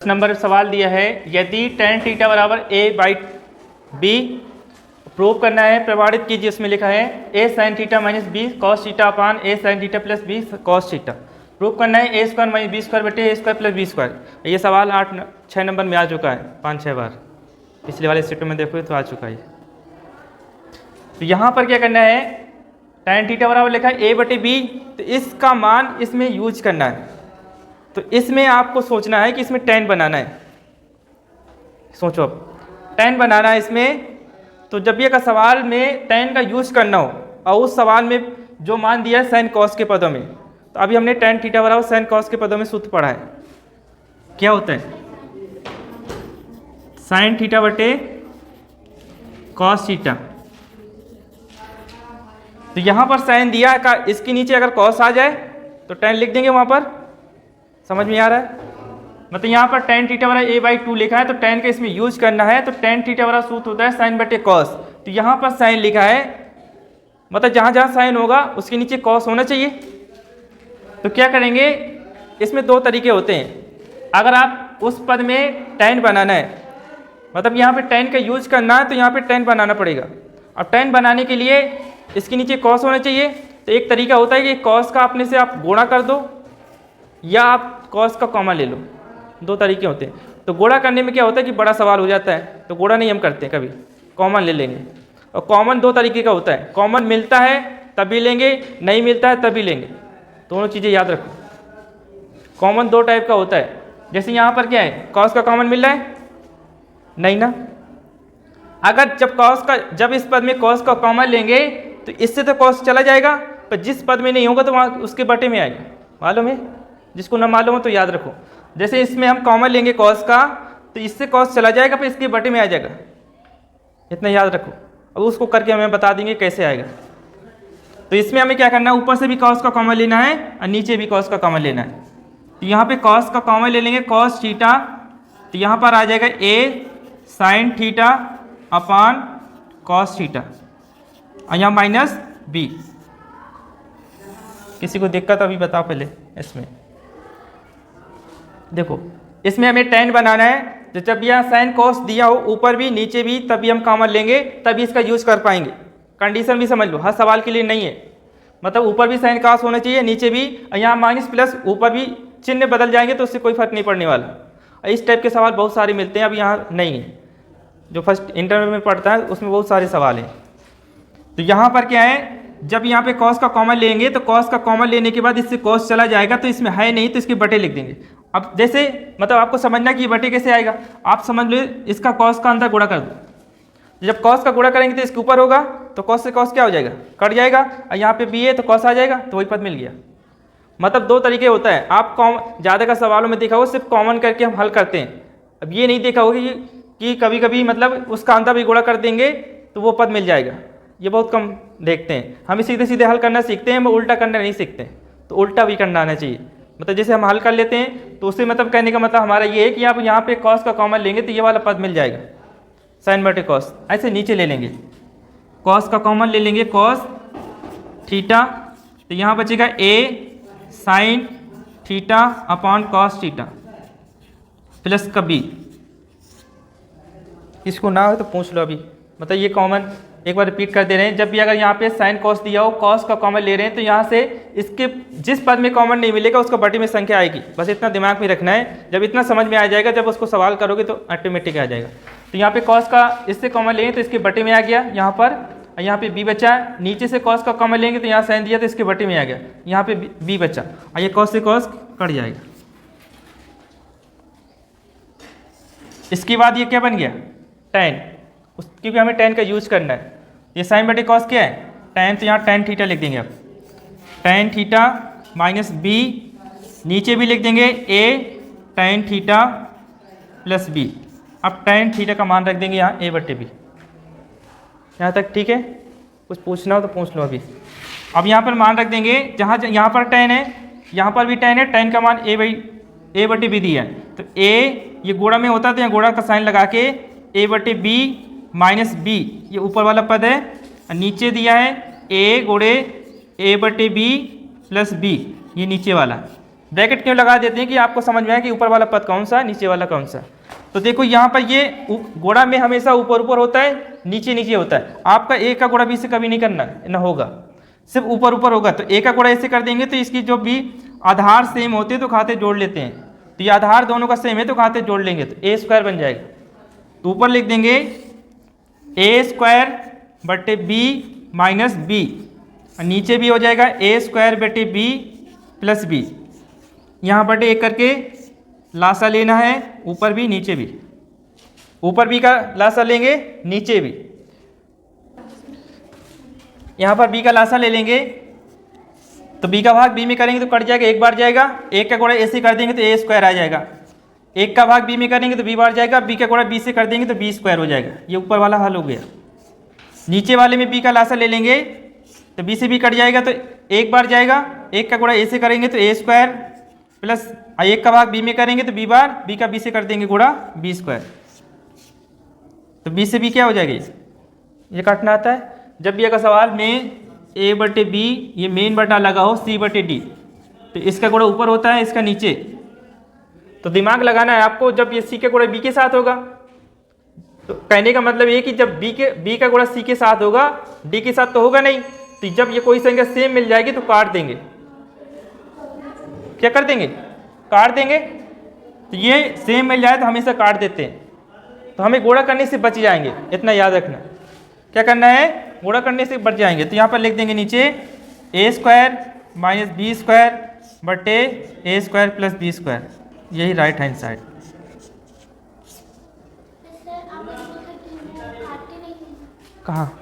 Number सवाल दिया है, यदि tan थीटा बराबर a बाई बी प्रूव करना है, प्रमाणित कीजिए। इसमें लिखा है a sin theta minus B cos theta upon a sin थीटा plus B cos theta. Prove करना है a square minus B square बटे a स्क्वायर प्लस बी स्क्वायर। ये सवाल 6 नंबर में आ चुका है 5-6 बार, पिछले वाले सेट में देखो तो आ चुका है। तो यहाँ पर क्या करना है, tan थीटा बराबर लिखा है a बटे बी, तो इसका मान इसमें यूज करना है। तो इसमें आपको सोचना है कि इसमें tan बनाना है। सोचो अब tan बनाना है इसमें, तो जब ये का सवाल में tan का यूज करना हो और उस सवाल में जो मान दिया है sin cos के पदों में, तो अभी हमने tan थीटा बराबर sin cos के पदों में सूत्र पढ़ा है। क्या होता है, sin थीटा बटे cos थीटा। तो यहाँ पर sin दिया का, इसके नीचे अगर cos आ जाए तो tan लिख देंगे वहाँ पर। समझ में आ रहा है, मतलब यहाँ पर tan थीटा बराबर a बाई 2 लिखा है, तो tan का इसमें यूज करना है। तो tan थीटा बराबर सूत्र होता है sin बटे cos। तो यहाँ पर sin लिखा है, मतलब जहाँ जहाँ sin होगा उसके नीचे cos होना चाहिए। तो क्या करेंगे, इसमें दो तरीके होते हैं। अगर आप उस पद में tan बनाना है, मतलब यहाँ पे tan का यूज करना है, तो यहाँ पे tan बनाना पड़ेगा। अब tan बनाने के लिए इसके नीचे cos होना चाहिए। तो एक तरीका होता है कि cos का अपने से आप गुणा कर दो, या आप cos का कॉमन ले लो। दो तरीके होते हैं। तो गुणा करने में क्या होता है कि बड़ा सवाल हो जाता है, तो गुणा नहीं हम करते, कभी कॉमन ले लेंगे। और कॉमन दो तरीके का होता है, कॉमन मिलता है तभी लेंगे, नहीं मिलता है तभी लेंगे। दोनों चीज़ें याद रखो। कॉमन दो टाइप का होता है। जैसे यहाँ पर क्या है, cos का कॉमन मिल रहा है, नहीं ना। अगर जब इस पद में cos का कॉमन लेंगे तो इससे तो cos चला जाएगा, पर जिस पद में नहीं होगा तो वहाँ उसके बटे में आएगा। मालूम है, जिसको ना मालूम हो तो याद रखो। जैसे इसमें हम कॉमन लेंगे cos का, तो इससे cos चला जाएगा, फिर इसके बटे में आ जाएगा। इतना याद रखो। अब उसको करके हमें बता देंगे कैसे आएगा। तो इसमें हमें क्या करना है, ऊपर से भी cos का कॉमन लेना है और नीचे भी cos का कॉमन लेना है। तो यहाँ पे cos का कॉमन ले लेंगे, cos थीटा। तो यहाँ पर आ जाएगा a sin theta upon cos theta, और यहाँ माइनस b। किसी को दिक्कत अभी बताओ पहले। इसमें देखो, इसमें हमें tan बनाना है। तो जब यह sin cos दिया हो ऊपर भी नीचे भी, तभी हम कॉमन लेंगे, तभी इसका यूज कर पाएंगे। कंडीशन भी समझ लो, हर सवाल के लिए नहीं है। मतलब ऊपर भी sin cos होना चाहिए, नीचे भी, और यहाँ माइनस प्लस ऊपर भी चिन्ह बदल जाएंगे तो उससे कोई फर्क नहीं पड़ने वाला। इस टाइप के सवाल बहुत सारे मिलते हैं, अब यहाँ नहीं है। जो फर्स्ट इंटरव्यू में पढ़ता है उसमें बहुत सारे सवाल हैं। तो यहाँ पर क्या है, जब यहाँ पे cos का कॉमन लेंगे तो cos का कॉमन लेने के बाद इससे cos चला जाएगा, तो इसमें है नहीं तो इसके बटे लिख देंगे। अब जैसे मतलब आपको समझना कि ये बटे कैसे आएगा, आप समझ लो इसका cos का अंदर गुणा कर दो। जब cos का गुणा करेंगे तो इसके ऊपर होगा, तो cos से cos क्या हो जाएगा, कट जाएगा, और यहाँ पे b है तो cos आ जाएगा, तो वही पद मिल गया। मतलब दो तरीके होता है। आप ज़्यादा का सवालों में देखा होगा सिर्फ कॉमन करके हम हल करते हैं। अब ये नहीं देखा होगा कि कभी कभी मतलब उसका अंदर भी गुणा कर देंगे तो वो पद मिल जाएगा। ये बहुत कम देखते हैं। हम सीधे सीधे हल करना सीखते हैं, हम उल्टा करना नहीं सीखते। तो उल्टा भी करना आना चाहिए। मतलब जैसे हम हल कर लेते हैं तो उससे मतलब कहने का मतलब हमारा ये है कि आप यहाँ पे cos का कॉमन लेंगे तो ये वाला पद मिल जाएगा, sin बटे cos। ऐसे नीचे ले लेंगे, cos का कॉमन ले लेंगे, cos थीटा। तो यहाँ बचेगा a sin theta upon cos theta plus का b। इसको ना हो तो पूछ लो अभी। मतलब ये कॉमन एक बार रिपीट कर दे रहे हैं। जब भी अगर यहाँ पे sin cos दिया हो, cos का कॉमन ले रहे हैं, तो यहाँ से इसके जिस पद में कॉमन नहीं मिलेगा उसका बटे में संख्या आएगी। बस इतना दिमाग में रखना है। जब इतना समझ में आ जाएगा, जब उसको सवाल करोगे तो ऑटोमेटिक आ जाएगा। तो यहाँ पे cos का इससे कॉमन लेंगे तो इसके बटे में आ गया यहाँ पर, और यहाँ पे b बचा। नीचे से cos का कॉमन लेंगे तो यहाँ sin दिया तो इसके बटे में आ गया, यहाँ पे b बचा, और ये cos से cos कट जाएगा। इसके बाद ये क्या बन गया, tan। उसकी भी हमें tan का यूज करना है। ये sin बटे cos क्या है, tan। तो यहाँ tan थीटा लिख देंगे। अब tan थीटा माइनस b, नीचे भी लिख देंगे a tan theta plus b। अब tan थीटा का मान रख देंगे यहाँ a बटे b। यहाँ तक ठीक है। कुछ पूछना हो तो पूछ लो अभी। अब यहाँ पर मान रख देंगे, जहाँ यहाँ पर tan है, यहाँ पर भी tan है। tan का मान a बटे b दिया है, तो a ये गुणा में होता है, तो यहाँ गुणा का साइन लगा के a बटे b माइनस b, ये ऊपर वाला पद है, और नीचे दिया है a गुणे a बटे b प्लस b, ये नीचे वाला। ब्रैकेट क्यों लगा देते हैं कि आपको समझ में आए कि ऊपर वाला पद कौन सा है, नीचे वाला कौन सा। तो देखो यहाँ पर ये गुणा में हमेशा ऊपर ऊपर होता है, नीचे नीचे होता है। आपका ए का गुणा बी से कभी नहीं करना ना होगा, सिर्फ ऊपर ऊपर होगा। तो ए का गुणा ऐसे कर देंगे तो इसकी जो भी आधार सेम होते हैं तो खाते जोड़ लेते हैं, तो ये आधार दोनों का सेम है तो खाते जोड़ लेंगे तो ए स्क्वायर बन जाएगा। तो ऊपर लिख देंगे ए स्क्वायर बटे बी माइनस बी, और नीचे भी हो जाएगा ए स्क्वायर बटे बी प्लस बी। यहाँ बटे एक करके लासा लेना है, ऊपर भी नीचे भी, ऊपर बी का लासा लेंगे नीचे भी, यहाँ पर बी का लासा ले लेंगे तो बी का भाग बी में करेंगे तो कट जाएगा, एक बार जाएगा। एक का गुणा ए से कर देंगे तो ए स्क्वायर आ जाएगा, एक का भाग बी में करेंगे तो बी बार जाएगा, बी का गुणा बी से कर देंगे तो बी स्क्वायर हो जाएगा। ये ऊपर वाला हल हो गया। नीचे वाले में बी का लासा ले लेंगे तो बी से बी कट जाएगा तो एक बार जाएगा, एक का गुणा ए से करेंगे तो ए स्क्वायर प्लस एक का भाग बी में करेंगे तो बी बार, बी का बी से कर देंगे गुणा बी स्क्वायर, तो बी से बी क्या हो जाएगी, ये काटना आता है। जब भी अगर सवाल में ए बटे बी ये मेन बटा लगा हो सी बटे डी, तो इसका गुणा ऊपर होता है इसका नीचे, तो दिमाग लगाना है आपको। जब ये सी का गुणा बी के साथ होगा तो कहने का मतलब ये कि जब बी का गुणा सी के साथ होगा डी के साथ तो होगा नहीं, तो जब ये कोई संख्या सेम मिल जाएगी तो काट देंगे, क्या कर देंगे, काट देंगे। तो ये सेम मिल जाए तो हमेशा काट देते हैं, तो हमें गुणा करने से बच जाएंगे, इतना याद रखना। क्या करना है, गुणा करने से बच जाएंगे। तो यहाँ पर लिख देंगे नीचे ए स्क्वायर माइनस बी स्क्वायर बटे ए स्क्वायर प्लस बी स्क्वायर, यही राइट हैंड साइड। कहाँ